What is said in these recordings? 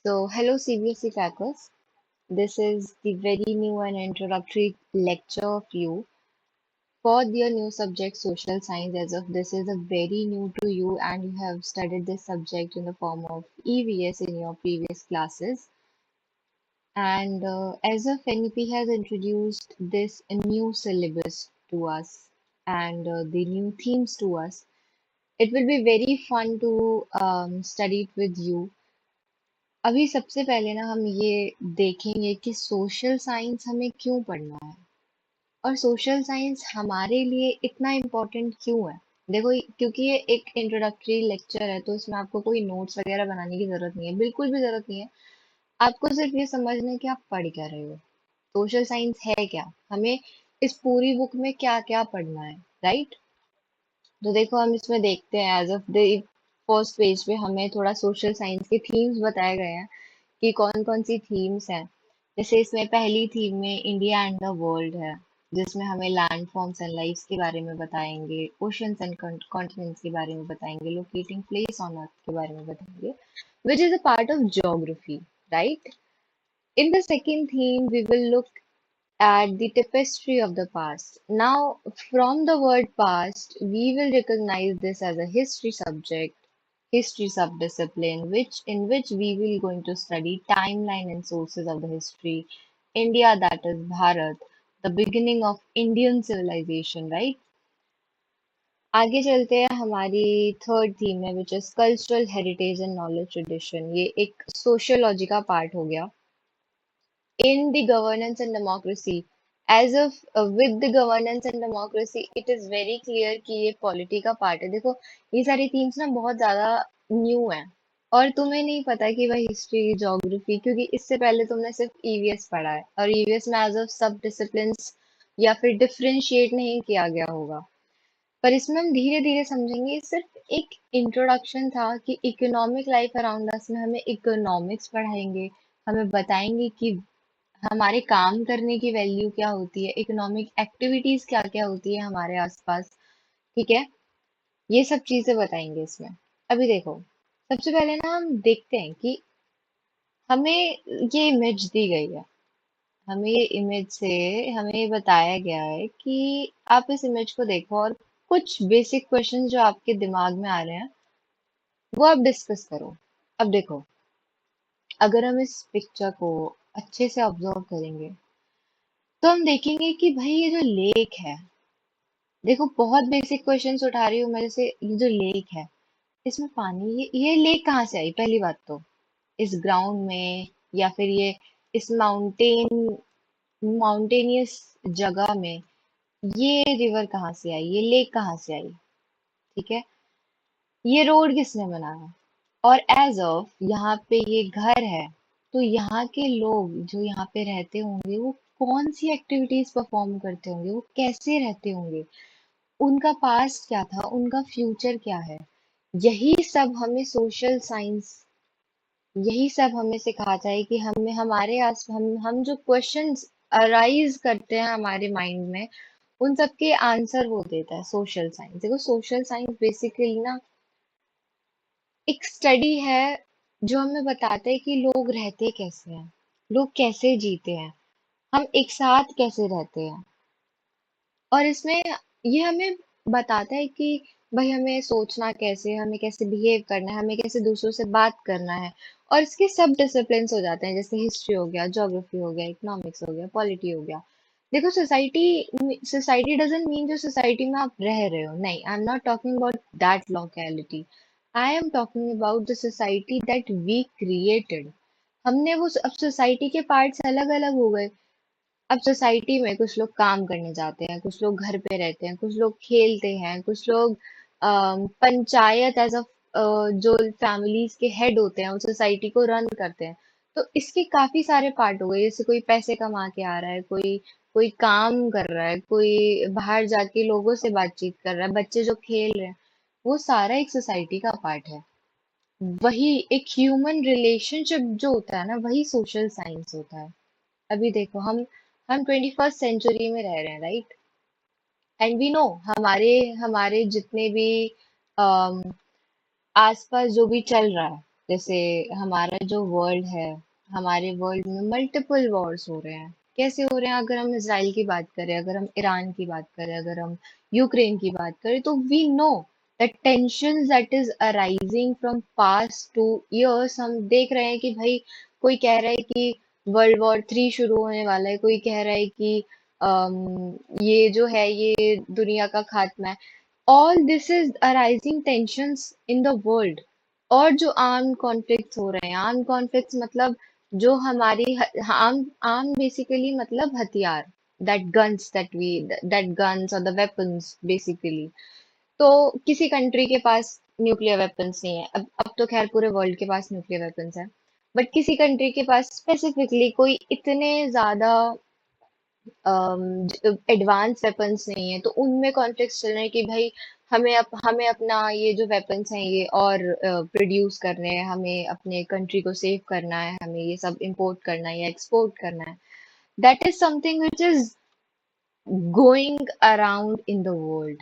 Hello CBSE crackers. This is the very new and introductory lecture of you for your new subject social science. As of this is a very new to you and you have studied this subject in the form of EVS in your previous classes. And as of NEP has introduced this new syllabus to us and the new themes to us, it will be very fun to study it with you. अभी सबसे पहले ना हम ये देखेंगे कि social science हमें क्यों पढ़ना है और सोशल साइंस हमारे लिए इतना इम्पोर्टेंट क्यों है। देखो क्योंकि ये एक इंट्रोडक्टरी लेक्चर है तो इसमें आपको कोई नोट्स वगैरह बनाने की जरूरत नहीं है, बिल्कुल भी जरूरत नहीं है। आपको सिर्फ ये समझना है कि आप पढ़ क्या रहे हो, सोशल साइंस है क्या, हमें इस पूरी बुक में क्या क्या पढ़ना है, राइट। तो देखो हम इसमें देखते हैं edge of the first page पे हमें थोड़ा सोशल साइंस के थीम्स बताए गए हैं कि कौन कौन सी थीम्स हैं। जैसे इसमें पहली थीम में इंडिया एंड द वर्ल्ड है, जिसमें हमें लैंड फॉर्म्स एंड लाइफ्स के बारे में बताएंगे, ओशंस एंड कॉन्टिनेंट्स के बारे में बताएंगे, लोकेटिंग प्लेस ऑन अर्थ के बारे में बताएंगे, which is a part of geography, right. In the second theme, we will look at the tapestry of the past. Now, from the word past, we will recognize this as a history subject, history subdiscipline, which we will going to study timeline and sources of the history. India, that is Bharat, the beginning of Indian civilization, right? आगे चलते हैं हमारी third theme में which is cultural heritage and knowledge tradition. ये एक sociology का part हो गया। In the governance and democracy, as of with the governance and democracy, it is very clear कि ये पॉलिटी का पार्ट है। देखो ये सारी थीम्स ना बहुत ज्यादा न्यू है और तुम्हें नहीं पता कि वह हिस्ट्री ज्योग्राफी, क्योंकि इससे पहले तुमने सिर्फ ईवीएस पढ़ा है और ईवीएस में एज ऑफ सब डिसिप्लिन्स या फिर डिफरेंशिएट नहीं किया गया होगा। पर इसमें हम धीरे धीरे समझेंगे, सिर्फ एक इंट्रोडक्शन था कि इकोनॉमिक लाइफ अराउंड अस में हमें इकोनॉमिक्स पढ़ाएंगे, हमें बताएंगे कि हमारे काम करने की वैल्यू क्या होती है, इकोनॉमिक एक्टिविटीज क्या क्या होती है हमारे आसपास, ठीक है। ये सब चीजें बताएंगे इसमें। अभी देखो सबसे पहले ना हम देखते हैं कि हमें ये इमेज दी गई है। हमें ये इमेज से हमें ये बताया गया है कि आप इस इमेज को देखो और कुछ बेसिक क्वेश्चंस जो आपके दिमाग में आ रहे हैं वो आप डिस्कस करो। अब देखो अगर हम इस पिक्चर को अच्छे से ऑब्जर्व करेंगे तो हम देखेंगे कि भाई ये जो लेक है, देखो बहुत बेसिक क्वेश्चंस उठा रही हूँ मैं, जैसे ये जो लेक है इसमें पानी, ये लेक कहाँ से आई पहली बात तो, इस ग्राउंड में या फिर ये इस माउंटेनियस जगह में ये रिवर कहाँ से आई, ये लेक कहाँ से आई, ठीक है। ये रोड किसने बनाया और एज ऑफ यहाँ पे ये घर है, तो यहाँ के लोग जो यहाँ पे रहते होंगे वो कौन सी एक्टिविटीज परफॉर्म करते होंगे, वो कैसे रहते होंगे, उनका पास्ट क्या था, उनका फ्यूचर क्या है। यही सब हमें सोशल साइंस, यही सब हमें सिखाता है कि हमें हमारे आस हम जो क्वेश्चंस अराइज करते हैं हमारे माइंड में, उन सब के आंसर वो देता है सोशल साइंस। देखो सोशल साइंस बेसिकली ना एक स्टडी है जो हमें बताता है कि लोग रहते कैसे हैं, लोग कैसे जीते हैं, हम एक साथ कैसे रहते हैं। और इसमें ये हमें बताता है कि भाई हमें सोचना कैसे, हमें कैसे बिहेव करना है, हमें कैसे दूसरों से बात करना है। और इसके सब डिसिप्लिन हो जाते हैं, जैसे हिस्ट्री हो गया, ज्योग्राफी हो गया, इकोनॉमिक्स हो गया, पॉलिटी हो गया। देखो सोसाइटी, सोसाइटी डजंट मीन जो सोसाइटी में आप रह रहे हो, नहीं, I am not talking about that locality, I am talking about the society that we created. हमने वो, अब सोसाइटी के पार्ट्स अलग अलग हो गए। अब सोसाइटी में कुछ लोग काम करने जाते हैं, कुछ लोग घर पे रहते हैं, कुछ लोग खेलते हैं, कुछ लोग पंचायत एज अ जो फैमिलीज के हेड होते हैं वो सोसाइटी को रन करते हैं। तो इसके काफी सारे पार्ट हो गए, जैसे कोई पैसे कमा के आ रहा है, कोई कोई काम कर रहा है, कोई बाहर जाके लोगों से बातचीत कर रहा है, बच्चे जो खेल रहे हैं, वो सारा एक सोसाइटी का पार्ट है। वही एक ह्यूमन रिलेशनशिप जो होता है ना, वही सोशल साइंस होता है। अभी देखो हम 21st सेंचुरी में रह रहे हैं, राइट। एंड वी नो हमारे हमारे जितने भी अम, आसपास जो भी चल रहा है, जैसे हमारा जो वर्ल्ड है, हमारे वर्ल्ड में मल्टीपल वॉर्स हो रहे हैं। कैसे हो रहे हैं? अगर हम इसराइल की बात करें, अगर हम ईरान की बात करें, अगर हम यूक्रेन की बात करें, तो we know the tension that is arising from past 2 years। हम देख रहे हैं कि भाई कोई कह रहा है कि वर्ल्ड वॉर 3 शुरू होने वाला है, कोई कह रहा है कि ये जो है ये दुनिया का खात्मा है। All this is arising tensions in the world. और जो आर्म कॉन्फ्लिक्ट्स हो रहे हैं, आर्म कॉन्फ्लिक्ट्स मतलब जो हमारी आर्म आर्म बेसिकली मतलब हथियार, दैट गन्स और द वेपन्स बेसिकली। तो किसी कंट्री के पास न्यूक्लियर वेपन्स नहीं है। अब तो खैर पूरे वर्ल्ड के पास न्यूक्लियर वेपन्स है, बट किसी कंट्री के पास स्पेसिफिकली कोई इतने ज्यादा एडवांस वेपन्स नहीं है, तो उनमें कॉन्फ्लिक्ट चल रहे हैं कि भाई हमें अपना ये जो वेपन्स हैं ये और प्रोड्यूस करने हैं, हमें अपने कंट्री को सेव करना है, हमें ये सब इंपोर्ट करना है या एक्सपोर्ट करना है। That is something which is going around in the world.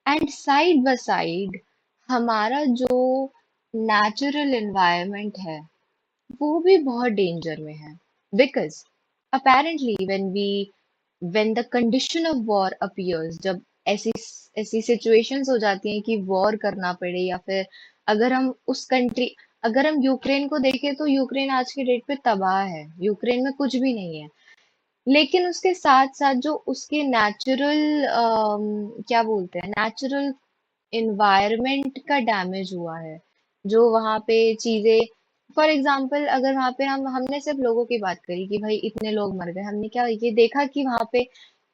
And side by side हमारा जो नेचुरल एनवायरनमेंट है वो भी बहुत डेंजर में है। Because apparently when the condition of war appears, जब ऐसी ऐसी सिचुएशंस हो जाती हैं कि वॉर करना पड़े, या फिर अगर हम उस कंट्री अगर हम यूक्रेन को देखें तो यूक्रेन आज के डेट पे तबाह है, यूक्रेन में कुछ भी नहीं है। लेकिन उसके साथ साथ जो उसके नेचुरल क्या बोलते हैं, नेचुरल इन्वायरमेंट का डैमेज हुआ है, जो वहाँ पे चीजें, फॉर एग्जाम्पल अगर वहाँ पे हमने सिर्फ लोगों की बात करी कि भाई इतने लोग मर गए, हमने क्या ये देखा कि वहाँ पे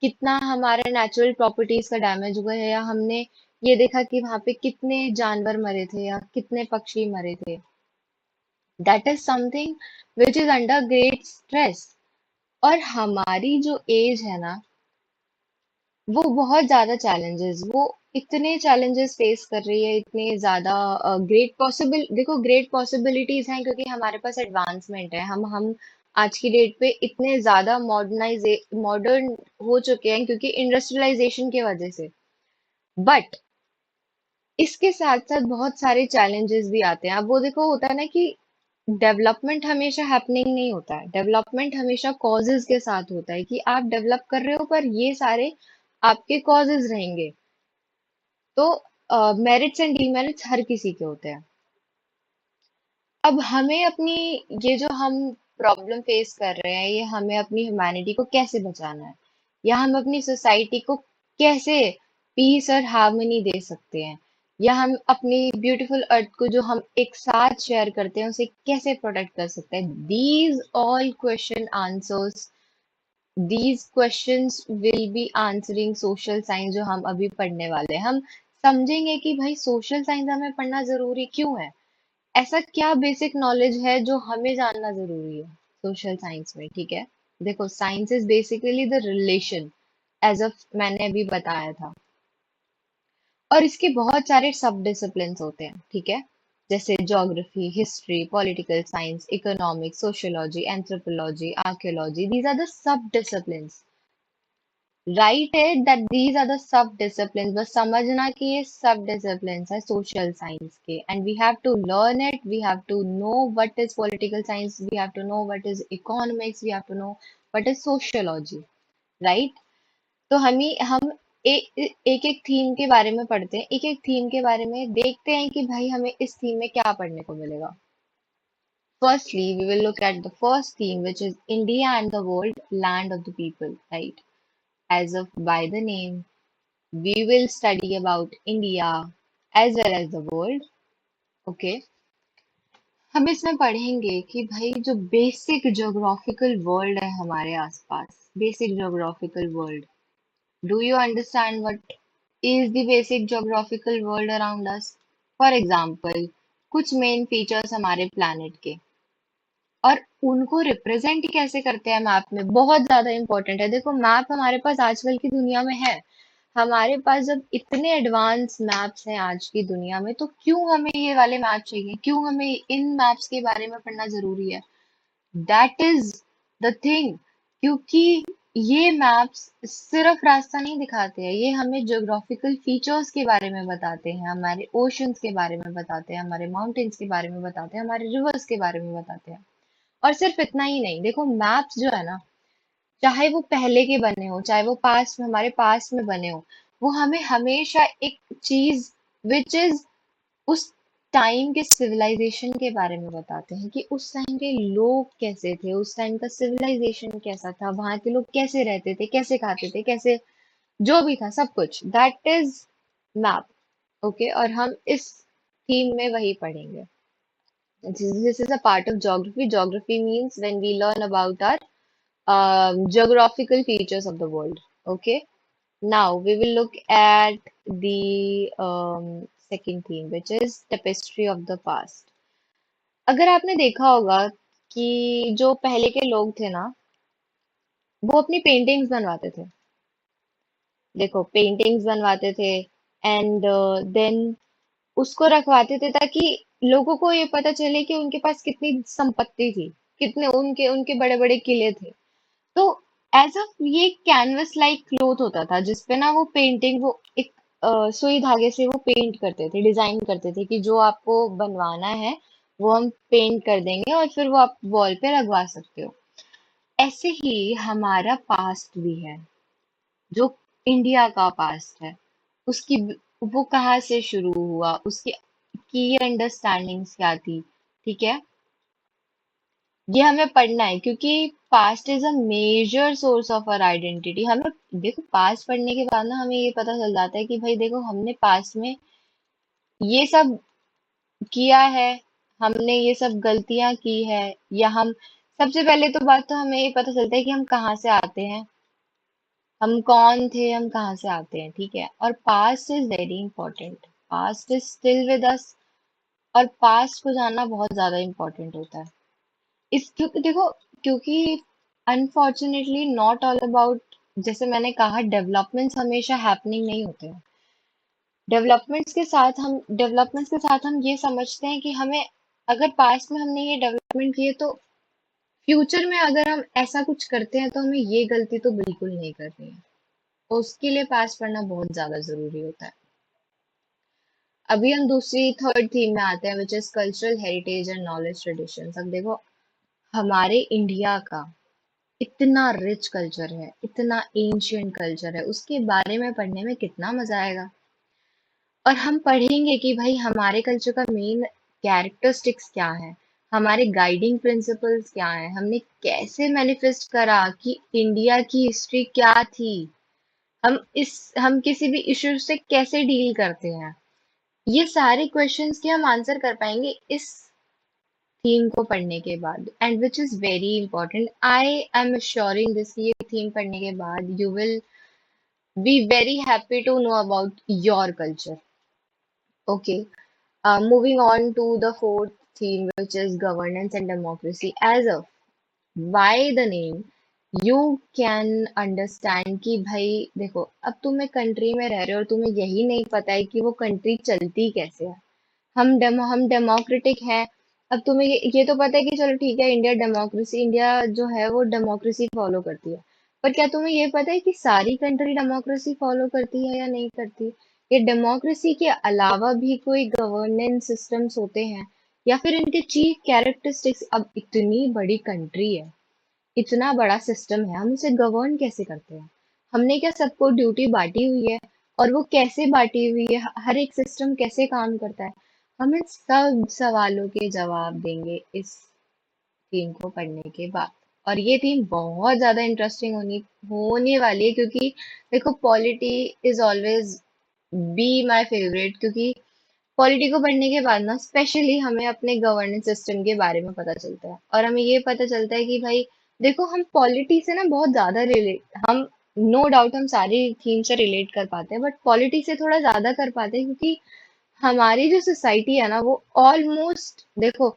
कितना हमारे नेचुरल प्रॉपर्टीज का डैमेज हुआ है, या हमने ये देखा कि वहाँ पे कितने जानवर मरे थे या कितने पक्षी मरे थे। That is something which is under great stress. और हमारी जो एज है ना, वो बहुत ज्यादा चैलेंजेस, वो इतने चैलेंजेस फेस कर रही है, इतने ज्यादा ग्रेट पॉसिबिलिटीज हैं, क्योंकि हमारे पास एडवांसमेंट है। हम आज की डेट पे इतने ज्यादा मॉडर्न हो चुके हैं क्योंकि इंडस्ट्रियलाइजेशन की वजह से। बट इसके साथ साथ बहुत सारे चैलेंजेस भी आते हैं। अब वो देखो, होता है ना कि डेवलपमेंट हमेशा हैपनिंग नहीं होता है, डेवलपमेंट हमेशा कॉजेज के साथ होता है कि आप डेवलप कर रहे हो पर ये सारे आपके कॉजेज रहेंगे। तो मेरिट्स एंड डीमेरिट्स हर किसी के होते हैं। अब हमें अपनी ये जो हम प्रॉब्लम फेस कर रहे हैं, ये हमें अपनी ह्यूमैनिटी को कैसे बचाना है, या हम अपनी सोसाइटी को कैसे पीस और हार्मनी दे सकते हैं, या हम अपनी ब्यूटीफुल अर्थ को जो हम एक साथ शेयर करते हैं उसे कैसे प्रोटेक्ट कर सकते हैं। These questions will be answering social science, जो हम अभी पढ़ने वाले हैं। हम समझेंगे कि भाई सोशल साइंस हमें पढ़ना जरूरी क्यों है, ऐसा क्या बेसिक नॉलेज है जो हमें जानना जरूरी है सोशल साइंस में। ठीक है, देखो science is basically the relation, as a मैंने अभी बताया था। और इसके बहुत सारे सब डिसिप्लिन्स होते हैं, ठीक है, जैसे geography, history, political science, economics, sociology, anthropology, archaeology, these are the sub disciplines. Right है that these are the sub discipline, बस समझना कि ये सब डिसिप्लिन है सोशल साइंस के, and we have to learn it, we have to know what is political science, we have to know what is economics, we have to know what is sociology. Right. तो हम एक एक theme के बारे में पढ़ते हैं, एक एक थीम के बारे में देखते हैं कि भाई हमें इस थीम में क्या पढ़ने को मिलेगा। Firstly, we will look at the first theme, which is India and the world, land of the people, right? As of by the name, we will study about India as well as the world. Okay, हम इसमें पढ़ेंगे कि भाई जो basic geographical world है हमारे आसपास, basic geographical world, do you understand what is the basic geographical world around us? For example, कुछ मेन फीचर्स हमारे प्लैनेट के, और उनको रिप्रेजेंट कैसे करते हैं मैप में, बहुत ज्यादा इंपॉर्टेंट है। देखो मैप हमारे पास आजकल की दुनिया में है, हमारे पास जब इतने एडवांस मैप्स हैं आज की दुनिया में, तो क्यों हमें ये वाले मैप चाहिए, क्यों हमें इन मैप्स के बारे में पढ़ना जरूरी है? That is the thing. क्योंकि ये मैप्स सिर्फ रास्ता नहीं दिखाते हैं, ये हमें ज्योग्राफिकल फीचर्स के बारे में बताते हैं, हमारे ओशंस के बारे में बताते हैं, हमारे माउंटेन्स के बारे में बताते हैं, हमारे रिवर्स के बारे में बताते हैं। और सिर्फ इतना ही नहीं, देखो मैप्स जो है ना, चाहे वो पहले के बने हो, चाहे वो पास्ट में, हमारे पास्ट में बने हो, वो हमें हमेशा एक चीज विच इज उस टाइम के सिविलाइजेशन के बारे में बताते हैं कि उस टाइम के लोग कैसे थे, उस टाइम का सिविलाइजेशन कैसा था, वहां के लोग कैसे रहते थे, कैसे खाते थे, कैसे जो भी था, सब कुछ दैट इज मैप। ओके, और हम इस थीम में वही पढ़ेंगे। This is a part of geography. Geography means when we learn about our geographical features of the world. Okay. Now we will look at the second theme, which is tapestry of the past. अगर आपने देखा होगा कि जो पहले के लोग थे ना, वो अपनी पेंटिंग्स बनवाते थे। देखो, पेंटिंग्स बनवाते थे एंड देन उसको रखवाते थे ताकि लोगों को ये पता चले कि उनके पास कितनी संपत्ति थी, कितने उनके उनके बड़े बड़े किले थे। तो एज अ ये कैनवस लाइक क्लोथ होता था जिसपे ना वो पेंटिंग, वो एक सुई धागे से वो पेंट करते थे, डिजाइन करते थे कि जो आपको बनवाना है वो हम पेंट कर देंगे और फिर वो आप वॉल पे लगवा सकते हो। ऐसे ही हमारा पास्ट भी है, जो इंडिया का पास्ट है, उसकी वो कहाँ से शुरू हुआ, उसकी की अंडरस्टैंडिंग्स क्या थी। ठीक है, ये हमें पढ़ना है क्योंकि past is a major source of our identity. हमें देखो, पास्ट पढ़ने के बाद ना हमें ये पता चल जाता है कि भाई देखो, हमने पास्ट में ये सब किया है, हमने ये सब गलतियां की है, या हम सबसे पहले तो बात तो हमें ये पता चलता है कि हम कहाँ से आते हैं, हम कौन थे, हम कहाँ से आते हैं। ठीक है, और past is very important, past is still with us, और पास्ट को जानना बहुत ज्यादा इंपॉर्टेंट होता है। इस क्योंकि देखो, क्योंकि अनफॉर्चुनेटली नॉट ऑल अबाउट, जैसे मैंने कहा, डेवलपमेंट्स हमेशा हैपनिंग नहीं होते हैं। डेवलपमेंट्स के साथ हम ये समझते हैं कि हमें, अगर पास्ट में हमने ये डेवलपमेंट किए तो फ्यूचर में अगर हम ऐसा कुछ करते हैं तो हमें ये गलती तो बिल्कुल नहीं करनी है। तो उसके लिए पास्ट पढ़ना बहुत ज्यादा जरूरी होता है। अभी हम दूसरी थर्ड थीम में आते हैं, which is cultural heritage and knowledge traditions. अब देखो, हमारे इंडिया का इतना रिच कल्चर है, इतना एंशियंट कल्चर है, उसके बारे में पढ़ने में कितना मजा आएगा। और हम पढ़ेंगे कि भाई हमारे कल्चर का मेन कैरेक्टरिस्टिक्स क्या है, हमारे गाइडिंग प्रिंसिपल्स क्या है, हमने कैसे मैनिफेस्ट करा कि इंडिया की हिस्ट्री क्या थी, हम किसी भी इश्यू से कैसे डील करते हैं। ये सारे क्वेश्चंस के हम आंसर कर पाएंगे इस थीम को पढ़ने के बाद, and which is very important. I am assuring this, ये थीम पढ़ने के बाद you will be very happy to know about your culture. Okay, moving on to the fourth theme, which is governance and democracy. As of by the name, you can understand कि भाई देखो, अब तुम एक country में रह रहे हो और तुम्हें यही नहीं पता है कि वो कंट्री चलती कैसे है। हम डेमोक्रेटिक हैं। अब तुम्हें ये तो पता है कि चलो ठीक है, इंडिया जो है वो डेमोक्रेसी फॉलो करती है। पर क्या तुम्हें ये पता है कि सारी कंट्री डेमोक्रेसी फॉलो करती है या नहीं करती? ये डेमोक्रेसी के अलावा भी कोई गवर्नेंस सिस्टम्स होते हैं, या फिर इनके चीफ कैरेक्टरिस्टिक्स? अब इतनी बड़ी कंट्री है, इतना बड़ा सिस्टम है, हम उसे गवर्न कैसे करते हैं? हमने क्या सबको ड्यूटी बांटी हुई है? और वो कैसे बांटी हुई है, हर एक सिस्टम कैसे काम करता है? हम इन सब सवालों के जवाब देंगे इस थीम को पढ़ने के बाद। और ये थीम बहुत ज्यादा इंटरेस्टिंग होनी होने वाली है, क्योंकि देखो, polity is always be my favourite, क्योंकि पॉलिटी को पढ़ने के बाद ना स्पेशली हमें अपने गवर्नेंस सिस्टम के बारे में पता चलता है, और हमें ये पता चलता है कि भाई देखो, हम पॉलिटी से ना बहुत ज्यादा रिलेट, हम नो डाउट हम सारी थीम से रिलेट कर पाते हैं, बट पॉलिटी से थोड़ा ज्यादा कर पाते हैं, क्योंकि हमारी जो सोसाइटी है ना, वो ऑलमोस्ट, देखो,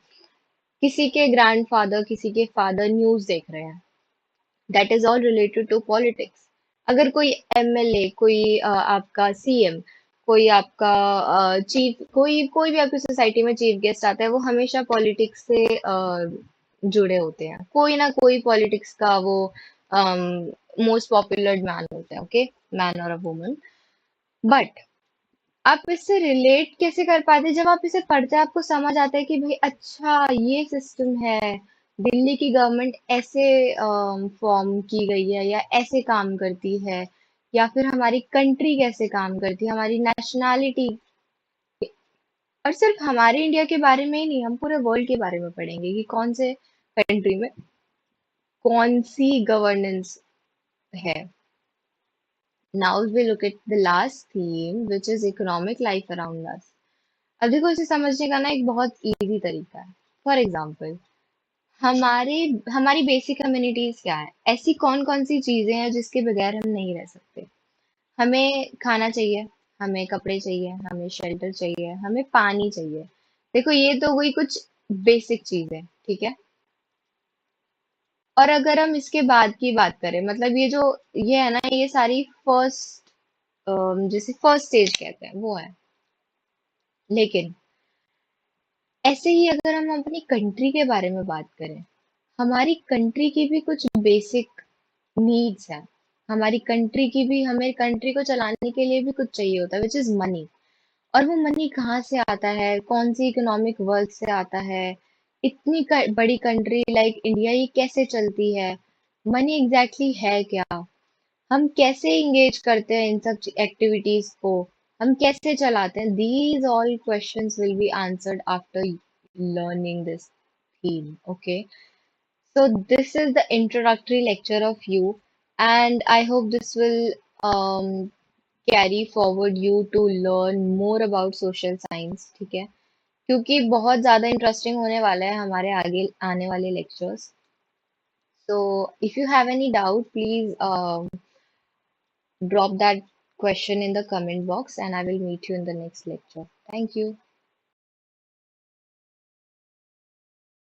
किसी के ग्रैंडफादर, किसी के फादर न्यूज देख रहे हैं, that is all related to politics. अगर कोई एमएलए, कोई आपका सीएम, कोई आपका चीफ, कोई कोई भी आपकी सोसाइटी में चीफ गेस्ट आता है, वो हमेशा पॉलिटिक्स से जुड़े होते हैं, कोई ना कोई पॉलिटिक्स का वो मोस्ट पॉपुलर मैन होते हैं, ओके, मैन और अ वुमन। बट आप इससे रिलेट कैसे कर पाते हैं? जब आप इसे पढ़ते हैं आपको समझ आता है कि भाई अच्छा ये सिस्टम है, दिल्ली की गवर्नमेंट ऐसे फॉर्म की गई है या ऐसे काम करती है, या फिर हमारी कंट्री कैसे काम करती है, हमारी नेशनैलिटी। और सिर्फ हमारे इंडिया के बारे में ही नहीं, हम पूरे वर्ल्ड के बारे में पढ़ेंगे कि कौन से कंट्री में कौन सी गवर्नेंस है। Now we look at the last theme which is economic life around us. अब देखो इसे समझने का ना एक बहुत इजी तरीका है। फॉर एग्जाम्पल, हमारे हमारी बेसिक कम्युनिटीज क्या है, ऐसी कौन कौन सी चीजें हैं जिसके बगैर हम नहीं रह सकते। हमें खाना चाहिए, हमें कपड़े चाहिए, हमें शेल्टर चाहिए, हमें पानी चाहिए। देखो ये तो वही कुछ बेसिक चीज है, ठीक है। और अगर हम इसके बाद की बात करें, मतलब ये है ना, ये सारी फर्स्ट, जिसे फर्स्ट स्टेज कहते हैं वो है। लेकिन ऐसे ही अगर हम अपनी कंट्री के बारे में बात करें, हमारी कंट्री की भी कुछ बेसिक नीड्स हैं। हमारी कंट्री की भी, हमें कंट्री को चलाने के लिए भी कुछ चाहिए होता है, विच इज मनी। और वो मनी कहाँ से आता है, कौन सी इकोनॉमिक वर्क से आता है, इतनी बड़ी कंट्री लाइक इंडिया ये कैसे चलती है, मनी एग्जैक्टली है क्या, हम कैसे इंगेज करते हैं इन सब एक्टिविटीज को, हम कैसे चलाते हैं। These all questions will be answered after learning this theme. Okay, so this is the introductory lecture of you, and I hope this will um, carry forward you to learn more about social science, ठीक है, क्योंकि बहुत ज़्यादा interesting होने वाला है हमारे आगे आने वाले lectures. So if you have any doubt, please drop that question in the comment box, and I will meet you in the next lecture. Thank you.